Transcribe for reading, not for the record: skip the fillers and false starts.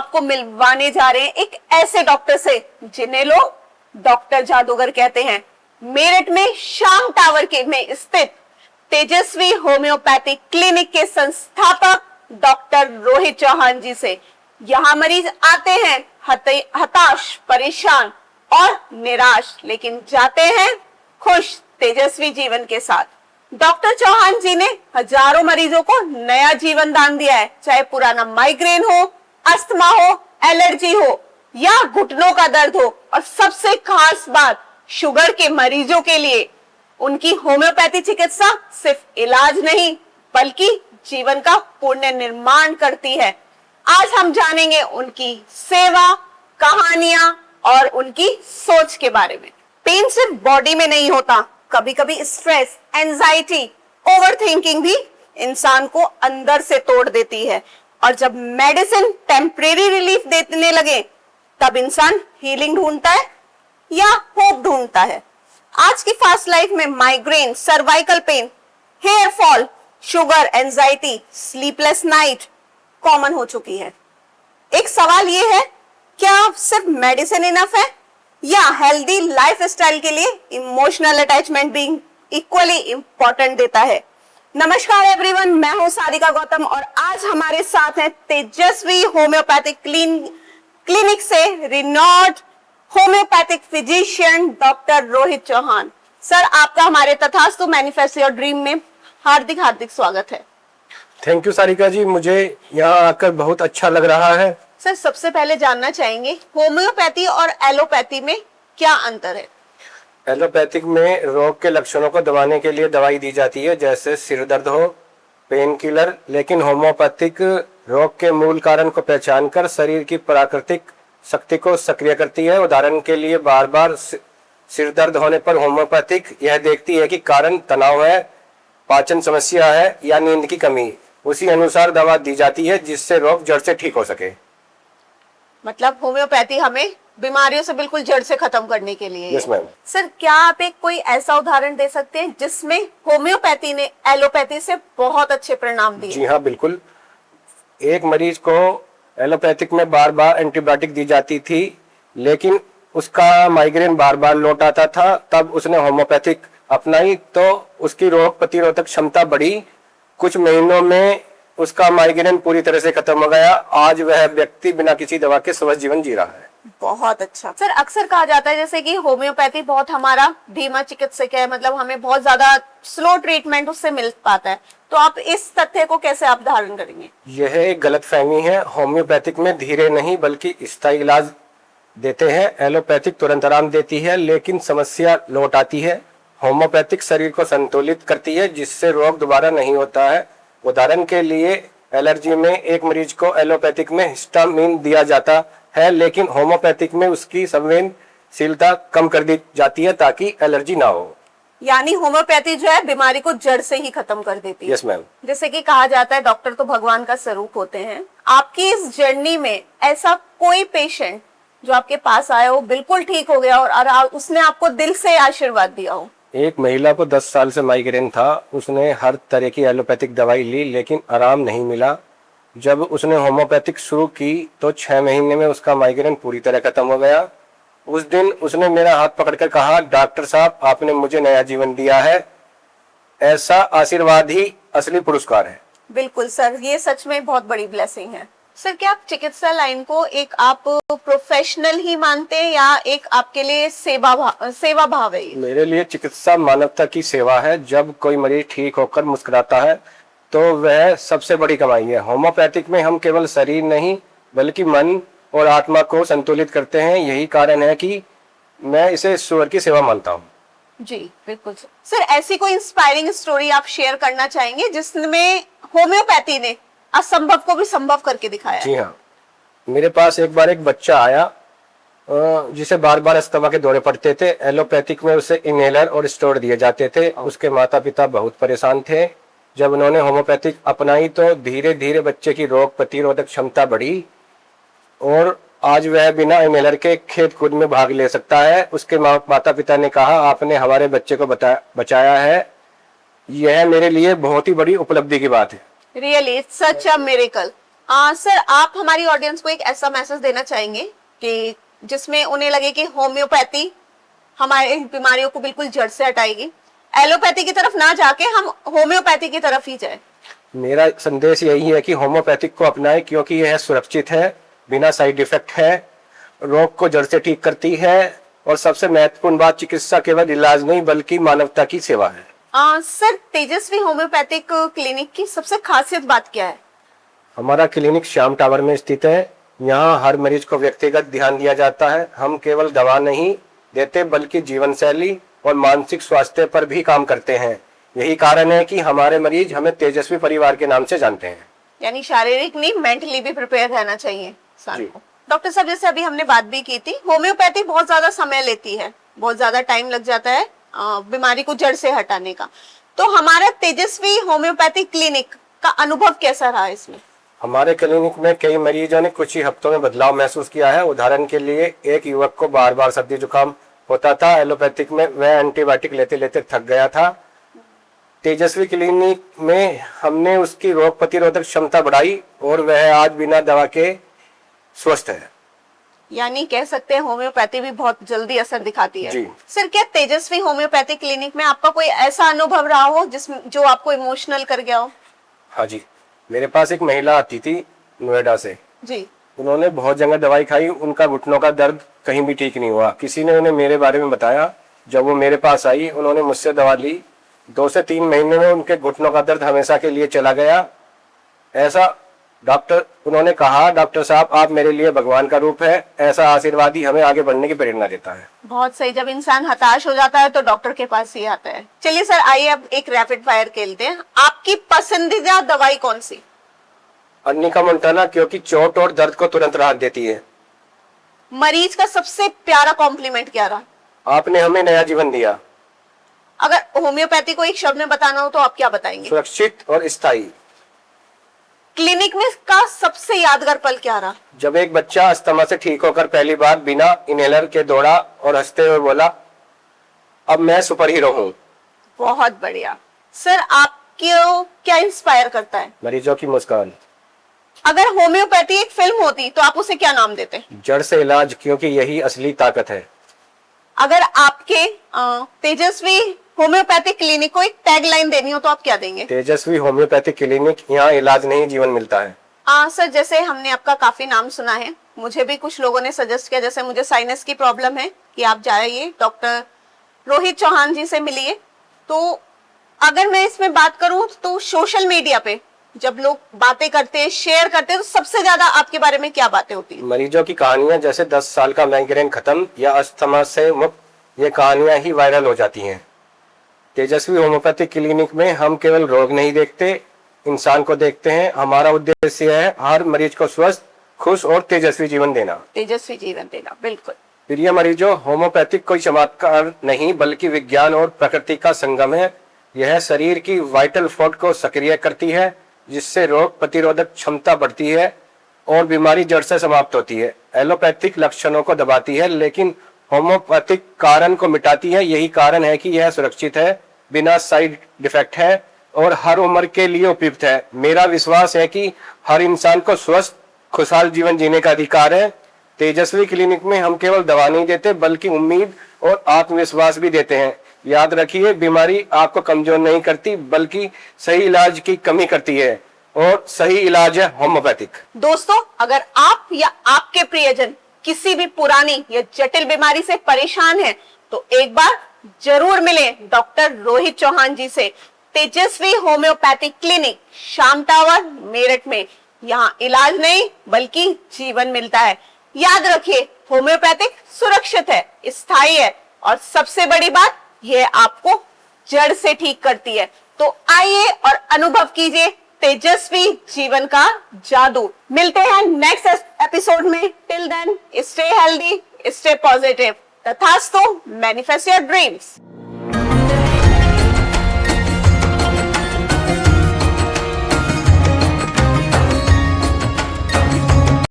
आपको मिलवाने जा रहे हैं एक ऐसे डॉक्टर से जिन्हें लोग डॉक्टर जादूगर कहते हैं। मेरठ में शाम टावर के में स्थित तेजस्वी होम्योपैथिक क्लिनिक के संस्थापक डॉक्टर रोहित चौहान जी से। यहाँ मरीज आते हैं हताश, परेशान और निराश, लेकिन जाते हैं खुश, तेजस्वी जीवन के साथ। डॉक्टर चौहान जी ने हजारों मरीजों को नया जीवन दान दिया है, चाहे पुराना माइग्रेन हो, अस्थमा हो, एलर्जी हो या घुटनों का दर्द हो। और सबसे खास बात, शुगर के मरीजों के लिए उनकी होम्योपैथी चिकित्सा सिर्फ इलाज नहीं बल्कि जीवन का पुण्य निर्माण करती है। आज हम जानेंगे उनकी सेवा, कहानियां और उनकी सोच के बारे में। पेन सिर्फ बॉडी में नहीं होता, कभी कभी स्ट्रेस, एंजाइटी, ओवरथिंकिंग भी इंसान को अंदर से तोड़ देती है। और जब मेडिसिन टेम्परेरी रिलीफ देने लगे तब इंसान हीलिंग ढूंढता है या होप ढूंढता है। आज की फास्ट लाइफ में migraine, cervical pain, hair fall, sugar, anxiety, sleepless night common हो चुकी है। एक सवाल ये है, क्या सिर्फ मेडिसिन इनफ है या हेल्दी लाइफस्टाइल के लिए इमोशनल अटैचमेंट भी इक्वली इंपॉर्टेंट देता है। नमस्कार एवरीवन, मैं हूं सारिका गौतम और आज हमारे साथ हैं तेजस्वी होम्योपैथिक क्लिनिक से renowned homeopathic physician doctor Rohit Chauhan. Sir, आपका हमारे तथास्तु मैनिफेस्ट योर ड्रीम में हार्दिक हार्दिक स्वागत है। थैंक यू सारिका जी, मुझे यहाँ आकर बहुत अच्छा लग रहा है। सर, सबसे पहले जानना चाहेंगे होम्योपैथी और एलोपैथी में क्या अंतर है? एलोपैथिक में रोग के लक्षणों को दबाने के लिए दवाई दी जाती है, जैसे सिर दर्द हो, पेन किलर। लेकिन होम्योपैथिक रोग के मूल कारण को पहचानकर शरीर की प्राकृतिक शक्ति को सक्रिय करती है। उदाहरण के लिए बार बार सिर दर्द होने पर होम्योपैथिक यह देखती है कि कारण तनाव है, पाचन समस्या है या नींद की कमी। उसी अनुसार दवा दी जाती है जिससे रोग जड़ से ठीक हो सके। मतलब होम्योपैथी हमें बीमारियों से बिल्कुल जड़ से खत्म करने के लिए। Yes ma'am. सर, क्या आप एक कोई ऐसा उदाहरण दे सकते हैं जिसमें होम्योपैथी ने एलोपैथी से बहुत अच्छे परिणाम दिए? जी हाँ, बिल्कुल। एक मरीज को एलोपैथिक में बार बार एंटीबायोटिक दी जाती थी, लेकिन उसका माइग्रेन बार बार लौट आता था। तब उसने होम्योपैथिक अपनाई तो उसकी रोग प्रतिरोधक क्षमता बढ़ी। कुछ महीनों में उसका माइग्रेन पूरी तरह से खत्म हो गया। आज वह व्यक्ति बिना किसी दवा के स्वस्थ जीवन जी रहा है। बहुत अच्छा। सर, अक्सर कहा जाता है जैसे कि होम्योपैथी बहुत हमारा धीमा चिकित्सक है, मतलब हमें बहुत ज्यादा स्लो ट्रीटमेंट उससे मिल पाता है, तो आप इस तथ्य को कैसे आप धारण करेंगे? यह एक गलतफहमी है। होम्योपैथिक में धीरे नहीं बल्कि स्थायी इलाज देते हैं। एलोपैथिक तुरंत आराम देती है लेकिन समस्या लौट आती है। होम्योपैथिक शरीर को संतुलित करती है जिससे रोग दोबारा नहीं होता है। उदाहरण के लिए एलर्जी में एक मरीज को एलोपैथिक में हिस्टामिन दिया जाता है, लेकिन होम्योपैथिक में उसकी संवेदनशीलता कम कर दी जाती है ताकि एलर्जी ना हो। यानी होम्योपैथी जो है बीमारी को जड़ से ही खत्म कर देती है। Yes ma'am. जैसे कि कहा जाता है डॉक्टर तो भगवान का स्वरूप होते हैं। आपकी इस जर्नी में ऐसा कोई पेशेंट जो आपके पास आया हो, बिल्कुल ठीक हो गया और उसने आपको दिल से आशीर्वाद दिया हो? एक महिला को 10 साल से माइग्रेन था। उसने हर तरह की एलोपैथिक दवाई ली लेकिन आराम नहीं मिला। जब उसने होम्योपैथिक शुरू की तो 6 महीने में उसका माइग्रेन पूरी तरह खत्म हो गया। उस दिन उसने मेरा हाथ पकड़कर कहा, डॉक्टर साहब, आपने मुझे नया जीवन दिया है। ऐसा आशीर्वाद ही असली पुरस्कार है। बिल्कुल सर, ये सच में बहुत बड़ी ब्लेसिंग है। सर, क्या आप चिकित्सा लाइन को एक आप प्रोफेशनल ही मानते हैं या एक आपके लिए सेवा भाव है? मेरे लिए चिकित्सा मानवता की सेवा है। जब कोई मरीज ठीक होकर मुस्कुराता है तो वह सबसे बड़ी कमाई है। होम्योपैथिक में हम केवल शरीर नहीं बल्कि मन और आत्मा को संतुलित करते हैं। यही कारण है कि मैं इसे ईश्वर की सेवा मानता हूँ। जी बिल्कुल सर। ऐसी कोई इंस्पायरिंग स्टोरी आप शेयर करना चाहेंगे जिसमें होम्योपैथी ने असंभव को भी संभव करके दिखाया? जी हाँ, मेरे पास एक बार एक बच्चा आया जिसे बार बार अस्थमा के दौरे पड़ते थे। एलोपैथिक में उसे इनहेलर और स्टेरॉइड दिए जाते थे। उसके माता पिता बहुत परेशान थे। जब उन्होंने होम्योपैथिक अपनाई तो धीरे धीरे बच्चे की रोग प्रतिरोधक क्षमता बढ़ी और आज वह बिना इनहेलर के खेत कूद में भाग ले सकता है। उसके माता पिता ने कहा, आपने हमारे बच्चे को बचाया है। यह मेरे लिए बहुत ही बड़ी उपलब्धि की बात है। Really it's such a miracle. Sir, आप हमारी ऑडियंस को एक ऐसा मैसेज देना चाहेंगे कि जिसमें उन्हें लगे कि होम्योपैथी हमारे बीमारियों को बिल्कुल जड़ से हटाएगी, एलोपैथी की तरफ ना जाके हम होम्योपैथी की तरफ ही जाए। मेरा संदेश यही है कि होम्योपैथिक को अपनाएं, क्योंकि यह सुरक्षित है, बिना साइड इफेक्ट है, रोग को जड़ से ठीक करती है, और सबसे महत्वपूर्ण बात, चिकित्सा केवल इलाज नहीं बल्कि मानवता की सेवा है। सर, तेजस्वी होम्योपैथिक क्लिनिक की सबसे खासियत बात क्या है? हमारा क्लिनिक श्याम टावर में स्थित है। यहाँ हर मरीज को व्यक्तिगत ध्यान दिया जाता है। हम केवल दवा नहीं देते बल्कि जीवन शैली और मानसिक स्वास्थ्य पर भी काम करते हैं। यही कारण है कि हमारे मरीज हमें तेजस्वी परिवार के नाम से जानते हैं। यानी शारीरिक नहीं, मेंटली भी प्रिपेयर रहना चाहिए इंसान को। डॉक्टर साहब, जैसे अभी हमने बात भी की थी, होम्योपैथी बहुत ज्यादा समय लेती है, बहुत ज्यादा टाइम लग जाता है बीमारी को जड़ से हटाने का। तो हमारा तेजस्वी होम्योपैथी क्लिनिक का अनुभव कैसा रहा इसमें? हमारे क्लिनिक में कई मरीजों ने कुछ ही हफ्तों में बदलाव महसूस किया है। उदाहरण के लिए, एक युवक को बार बार सर्दी जुकाम होता था। एलोपैथिक में वह एंटीबायोटिक लेते लेते थक गया था। तेजस्वी क्लिनिक में हमने उसकी रोग प्रतिरोधक क्षमता बढ़ाई और वह आज बिना दवा के स्वस्थ है। यानी कह सकते हैं होम्योपैथी भी बहुत जल्दी असर दिखाती है। जी। सर, क्या तेजस्वी होम्योपैथी क्लिनिक में आपका कोई ऐसा अनुभव रहा हो जिसमें जो आपको इमोशनल कर गया हो? हाँ जी, मेरे पास एक महिला आती थी नोएडा से। जी। उन्होंने बहुत जगह दवाई खाई, उनका घुटनों का दर्द कहीं भी ठीक नहीं हुआ। किसी ने उन्हें मेरे बारे में बताया। जब वो मेरे पास आई, उन्होंने मुझसे दवा ली। 2 से 3 महीने में उनके घुटनों का दर्द हमेशा के लिए चला गया। ऐसा उन्होंने कहा, डॉक्टर साहब, आप मेरे लिए भगवान का रूप है। ऐसा आशीर्वाद ही हमें आगे बढ़ने की प्रेरणा देता है। बहुत सही। जब इंसान हताश हो जाता है तो डॉक्टर के पास ही आता है। चलिए सर, आइए अब एक रैपिड फायर खेलते हैं। आपकी पसंदीदा दवाई कौन सी? अर्निका मोंटाना, क्योंकि चोट और दर्द को तुरंत राहत देती है। मरीज का सबसे प्यारा कॉम्प्लीमेंट क्या रहा? आपने हमें नया जीवन दिया। अगर होम्योपैथी को एक शब्द में बताना हो तो आप क्या बताएंगे? सुरक्षित और स्थायी। क्लिनिक में का सबसे यादगार पल क्या रहा? जब एक बच्चा अस्थमा से ठीक होकर पहली बार बिना इनहेलर के दौड़ा और हंसते हुए बोला, अब मैं सुपर हीरो हूँ। बहुत बढ़िया। सर, आपको क्या इंस्पायर करता है? मरीजों की मुस्कान। अगर होम्योपैथी एक फिल्म होती तो आप उसे क्या नाम देते? जड़ से इलाज, क्योंकि यही असली ताकत है। अगर आपके तेजस्वी होम्योपैथिक क्लिनिक को एक टैगलाइन देनी हो तो आप क्या देंगे? तेजस्वी होम्योपैथिक क्लिनिक, यहाँ इलाज नहीं जीवन मिलता है। सर, जैसे हमने आपका काफी नाम सुना है, मुझे भी कुछ लोगों ने सजेस्ट किया, जैसे मुझे साइनस की प्रॉब्लम है, कि आप जाइए डॉक्टर रोहित चौहान जी से मिलिए। तो अगर मैं इसमें बात करूं तो सोशल मीडिया पे जब लोग बातें करते हैं, शेयर करते हैं, तो सबसे ज्यादा आपके बारे में क्या बातें होती है? मरीजों की कहानियां, जैसे 10 साल का माइग्रेन खत्म या अस्थमा से मुक्त, ये कहानियां ही वायरल हो जाती हैं। तेजस्वी होम्योपैथिक क्लिनिक में हम केवल रोग नहीं देखते, इंसान को देखते हैं। हमारा उद्देश्य है हर मरीज को स्वस्थ, खुश और तेजस्वी जीवन देना। तेजस्वी जीवन देना, बिल्कुल। प्रिय मरीजों, होम्योपैथिक कोई चमत्कार नहीं बल्कि विज्ञान और प्रकृति का संगम है। यह शरीर की वाइटल फोर्स को सक्रिय करती है, जिससे रोग प्रतिरोधक क्षमता बढ़ती है और बीमारी जड़ से समाप्त होती है। एलोपैथिक लक्षणों को दबाती है, लेकिन होम्योपैथिक कारण को मिटाती है। यही कारण है कि यह सुरक्षित है, बिना साइड इफेक्ट है और हर उम्र के लिए उपयुक्त है। मेरा विश्वास है कि हर इंसान को स्वस्थ खुशहाल जीवन जीने का अधिकार है। तेजस्वी क्लिनिक में हम केवल दवा नहीं देते बल्कि उम्मीद और आत्मविश्वास भी देते हैं। याद रखिए, बीमारी आपको कमजोर नहीं करती बल्कि सही इलाज की कमी करती है, और सही इलाज है होम्योपैथिक। दोस्तों, अगर आप या आपके प्रियजन किसी भी पुरानी या जटिल बीमारी से परेशान हैं, तो एक बार जरूर मिलें डॉक्टर रोहित चौहान जी से। Tejaswi homeopathic clinic, Shyam tower, Meerut में। यहाँ इलाज नहीं बल्कि जीवन मिलता है। याद रखिए, होम्योपैथिक सुरक्षित है, स्थायी है, और सबसे बड़ी बात, यह आपको जड़ से ठीक करती है। तो आइए और अनुभव कीजिए तेजस्वी जीवन का जादू। मिलते हैं नेक्स्ट एपिसोड में। Till then, stay healthy, stay positive. Tathastu, manifest your dreams.